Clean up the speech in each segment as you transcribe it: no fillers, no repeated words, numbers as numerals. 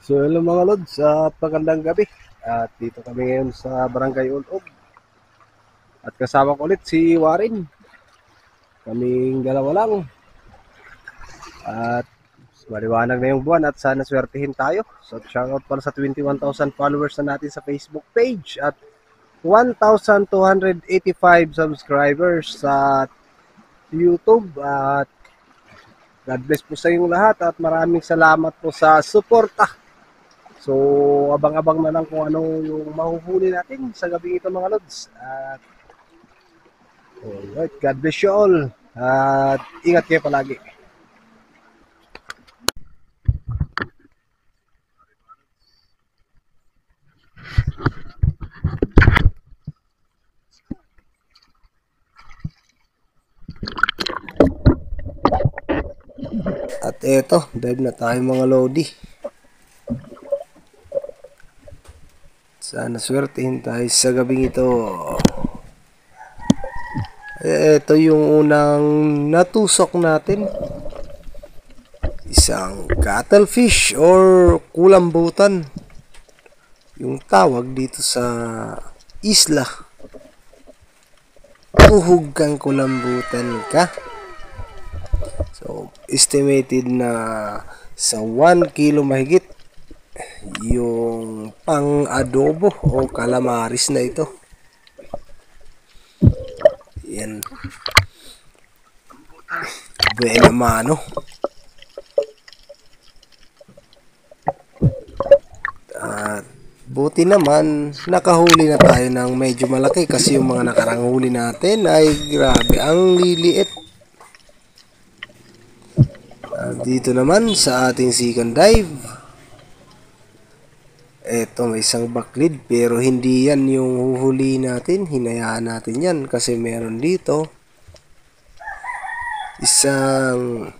So hello mga lods, at magandang gabi. At dito kami ngayon sa Barangay Ulog. At kasama ko ulit si Warren. Kaming dalawa lang. At maliwanag na yung buwan at sana swertihin tayo. So shoutout pala sa 21,000 followers na natin sa Facebook page at 1,285 subscribers sa YouTube. At God bless po sa inyong lahat at maraming salamat po sa suporta. So, abang-abang na lang kung ano yung mahuhuli natin sa gabi ito mga lods. At alright, God bless you all. At ingat kayo palagi. At eto, dive na tayo mga lodi. Sana swertehin tayo sa gabing ito. Ito yung unang natusok natin. Isang cuttlefish or kulambutan. Yung tawag dito sa isla. Tuhog kang kulambutan ka. So, estimated na sa 1 kilo mahigit yung pang-adobo o calamaris na ito. Yan. Buena mano. At buti naman, nakahuli na tayo ng medyo malaki kasi yung mga nakarang huli natin ay grabe, ang liliit. Dito naman sa ating second dive, eto may isang baklid pero hindi yan yung huhuli natin, hinayaan natin yan kasi meron dito isang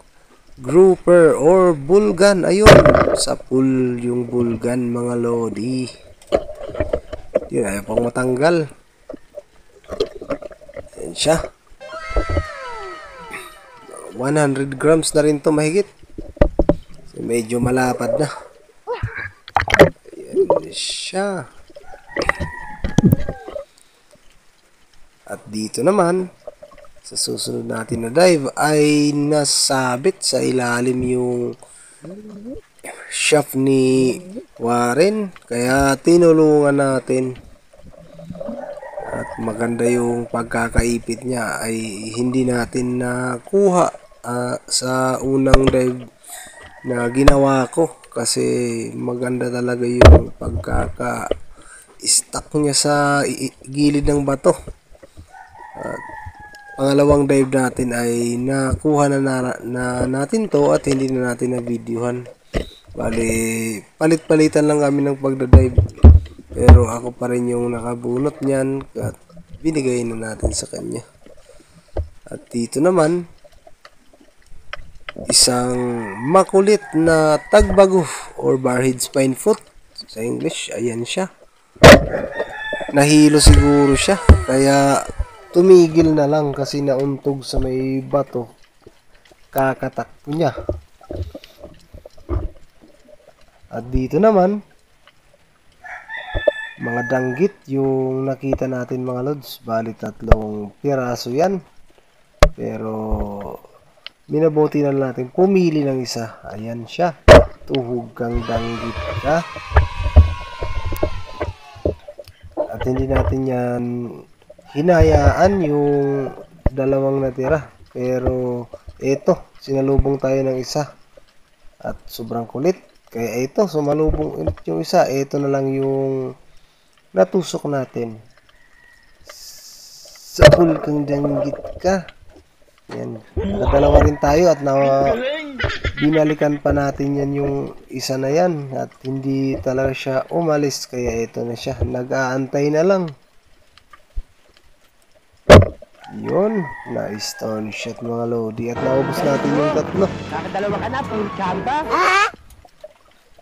grouper or bulgan. Ayun, sa pool yung bulgan mga lodi. Yun, ayaw pang matanggal. Ayan siya. 100 grams na rin to mahigit. So, medyo malapad na. Ayan siya. At dito naman, sa susunod natin na dive ay nasabit sa ilalim yung shaft ni Warren. Kaya tinulungan natin. At maganda yung pagkakaipit niya ay hindi natin nakuha sa unang dive na ginawa ko kasi maganda talaga yung pagkaka-stuck niya sa gilid ng bato. At pangalawang dive natin ay nakuha na natin to at hindi na natin na-videohan. Bali, palit-palitan lang kami ng pagdadive. Pero ako pa rin yung nakabunot niyan at binigay na natin sa kanya. At dito naman, isang makulit na tagbago or barhead spinefoot sa English. Ayan siya. Nahilo siguro siya. Kaya tumigil na lang kasi nauntog sa may bato. Kakatakbo niya. At dito naman, mga danggit yung nakita natin mga lods. Bali 3 piraso yan. Pero minabuti na natin pumili ng isa. Ayan siya. Tuhog kang danggit ka. At hindi natin yan hinayaan yung dalawang natira. Pero ito, sinalubong tayo ng isa. At sobrang kulit. Kaya ito, sumalubong ulit yung isa. Ito na lang yung natusok natin. Sa pool kang danggit ka. Yan. Nakadalawa rin tayo at binalikan pa natin yan yung isa na yan. At hindi talaga siya umalis. Kaya ito na siya. Nag-aantay na lang. Yun. Nice stone shot mga lodi. At naubos natin yung 3. Nakadalawa ka na, full chamba.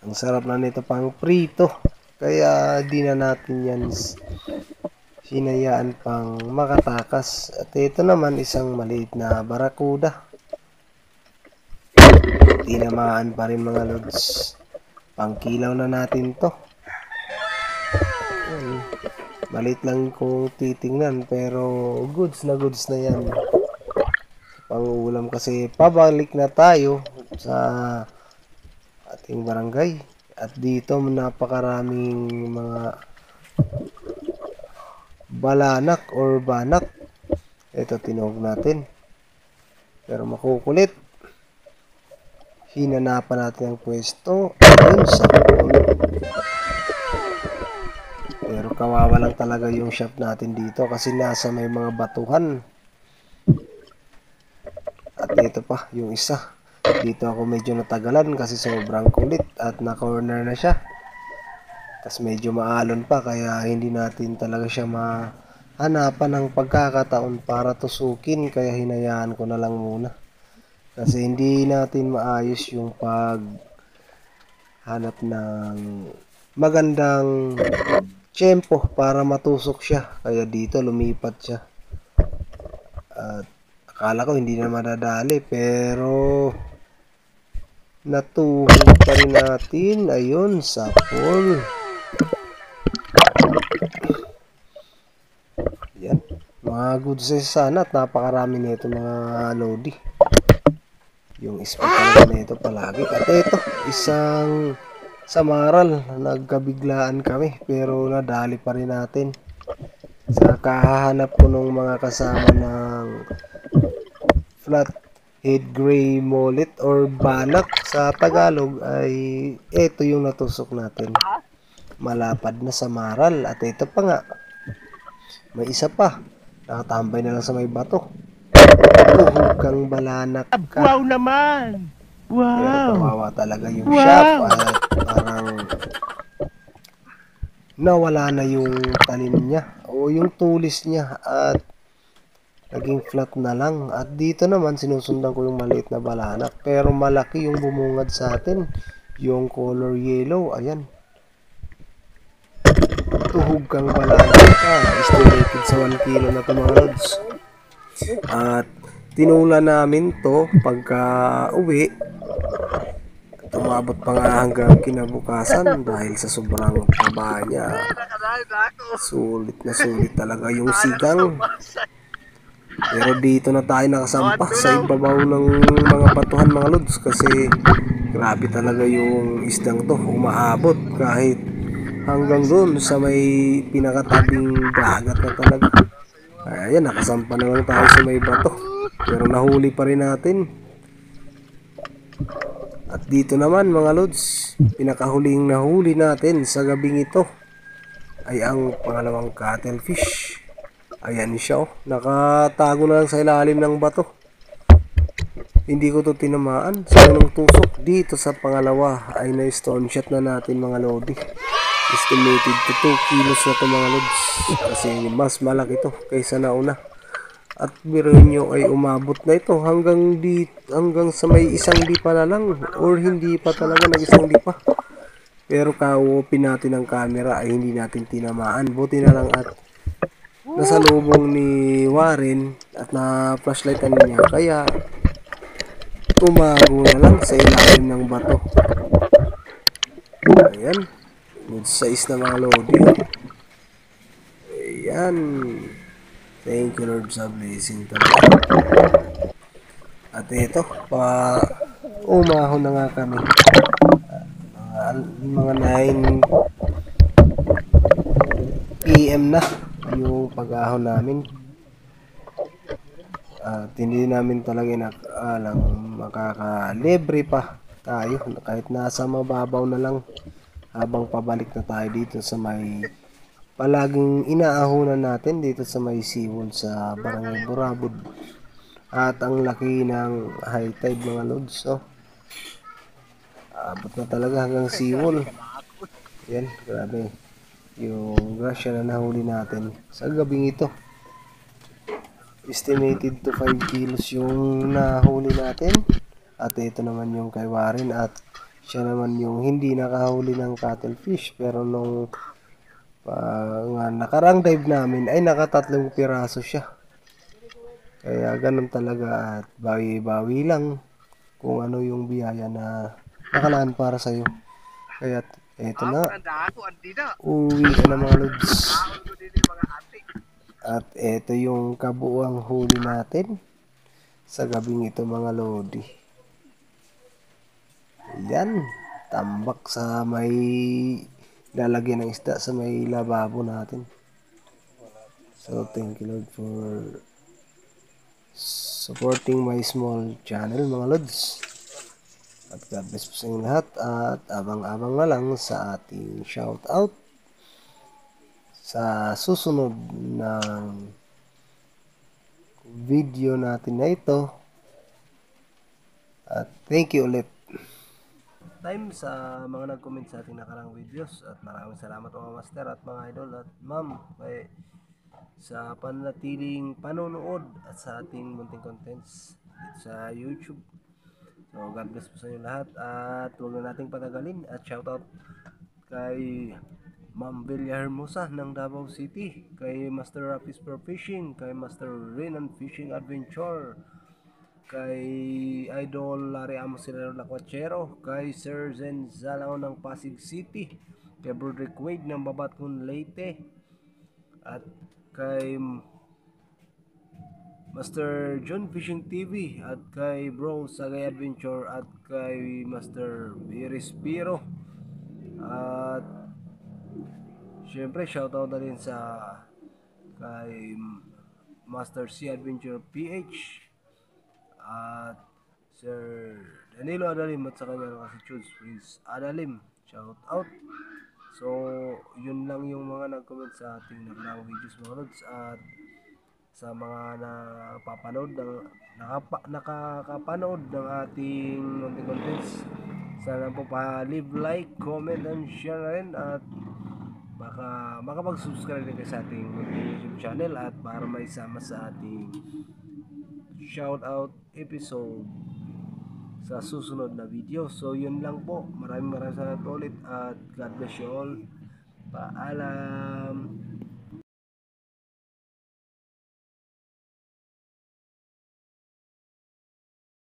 Ang sarap na nito pang prito. Kaya di na natin yan hinayaan pang makatakas. At ito naman isang maliit na barakuda. Tinamaan pa rin mga lods. Pangkilaw na natin to. Ayan. Malit lang kung titingnan pero goods na yan. Pangulam kasi pabalik na tayo sa ating barangay. At dito napakaraming mga balanak or banak. Ito tinuog natin. Pero makukulit. Hinanapan natin ang pwesto. Ayun, sakol. Pero kawawa lang talaga yung shop natin dito kasi nasa may mga batuhan. At ito pa, yung isa. Dito ako medyo natagalan kasi sobrang kulit at na-corner na siya. Tapos medyo maalon pa kaya hindi natin talaga siya mahanapan ng pagkakataon para tusukin. Kaya hinayaan ko na lang muna. Kasi hindi natin maayos yung paghanap ng magandang tiyempo para matusok siya. Kaya dito lumipat siya. At akala ko hindi na madadali pero natuhog pa rin natin. Ayun, sapol. Yan. Mga good size sana at napakarami nito mga lodi. Yung spot talaga nito palagi. At ito, isang samaral. Nagkabiglaan kami pero nadali pa rin natin. Sa kahahanap ko ng mga kasama ng flat head gray mullet or banak sa Tagalog ay ito yung natusok natin. Malapad na samaral. At ito pa nga, may isa pa. Nakatambay na lang sa may bato. Tuhog kang balanak ka. Wow naman! Pero Wow! kawawa talaga yung shop at parang nawala na yung talim niya o yung tulis niya at naging flat na lang. At dito naman sinusundan ko yung maliit na balanak pero malaki yung bumungad sa atin, yung color yellow. Ayan, tuhog kang balanak ka, estimated sa 1 kilo na ito mga lods. At tinula namin to pagka uwi. Tumabot pa nga hanggang kinabukasan dahil sa sobrang taba niya. Sulit na sulit talaga yung sigang. Pero dito na tayo nakasampa sa ibabaw ng mga batuhan mga lods kasi grabe talaga yung isdang to. Umaabot kahit hanggang doon sa may pinakatabing dagat na talaga. Ayan, nakasampa na lang tayo sa may bato. Pero nahuli pa rin natin. At dito naman mga lods, pinakahuling nahuli natin sa gabing ito ay ang pangalawang cuttlefish. Ayan siya, oh. Nakatago na lang sa ilalim ng bato. Hindi ko to tinamaan. Sa unang tusok dito sa pangalawa ay na-stone shot na natin mga lodi. Estimated to 2 kilos na to mga lods. Kasi mas malaki to kaysa nauna. At biruin nyo ay umabot na ito hanggang sa may isang lipa na lang or hindi pa talaga nag-isang lipa. Pero ka-open natin ang camera ay hindi natin tinamaan. Buti na lang at nasa lubong ni Warren at na flashlightan niya kaya tumago na lang sa ilalim ng bato. Ayan, good size na mga lodi. Ayan. Thank you Lord sa blessing talaga. At ito, umahon na nga kami. Mga 9 PM na yung pag-ahon namin. At hindi namin talaga inakalang makakalibre pa tayo kahit nasa mababaw na lang habang pabalik na tayo dito sa may palaging inaahunan natin dito sa may seawall sa Barangay Burabod. At ang laki ng high tide mga lods, oh. Abot na talaga hanggang seawall. Yan, grabe yung grasya na nahuli natin sa gabing ito. Estimated to 5 kilos yung nahuli natin. At ito naman yung kay Warren at siya naman yung hindi nakahuli ng cuttlefish pero nung nakarang dive namin ay nakatatlong piraso siya. Kaya ganun talaga at bawi-bawi lang kung ano yung biyaya na nakalaan para sa'yo. Kaya eto na, uwi na mga lods. At eto yung kabuuang huli natin sa gabing ito mga lodi. Yan, tambak sa may lalagyan ng isda sa may lababo natin. So thank you Lord for supporting my small channel mga lods. At God bless po sa inyong lahat at abang-abang na lang sa ating shout out sa susunod ng video natin na ito. At thank you ulit. Time sa mga nag-comment sa ating nakarang videos at maraming salamat mga master at mga idol at ma'am sa panatiling panonood at sa ating munting contents dito sa YouTube. So God bless po sa inyo lahat at huwag na nating patagalin at shoutout kay Ma'am Belia Hermosa ng Davao City, kay Master Rapis Pro Fishing, kay Master Renan Fishing Adventure, kay Idol Larry Amosilero Lacuachero, kay Sir Zen Zalao ng Pasig City, kay Broderick Wade ng Babatcon Leyte, at kay Master John Fishing TV, at kay Bro Sagay Adventure, at kay Master Iris Piro, at syempre shoutout na rin sa kay Master C Adventure PH at Sir Danilo Adalim at sa kanya kasi Choose Prince Adalim, shout out. So yun lang yung mga nag-comment sa ating nakarang videos mga lods, at sa mga napapanood ng nakakapanood ng ating munting contents, sana po pa-leave like, comment and share na rin, at baka makapag-subscribe din kayo sa ating YouTube channel at para may sama sa ating shoutout episode sa susunod na video. So yun lang po, maraming salamat ulit at God bless you all. Paalam.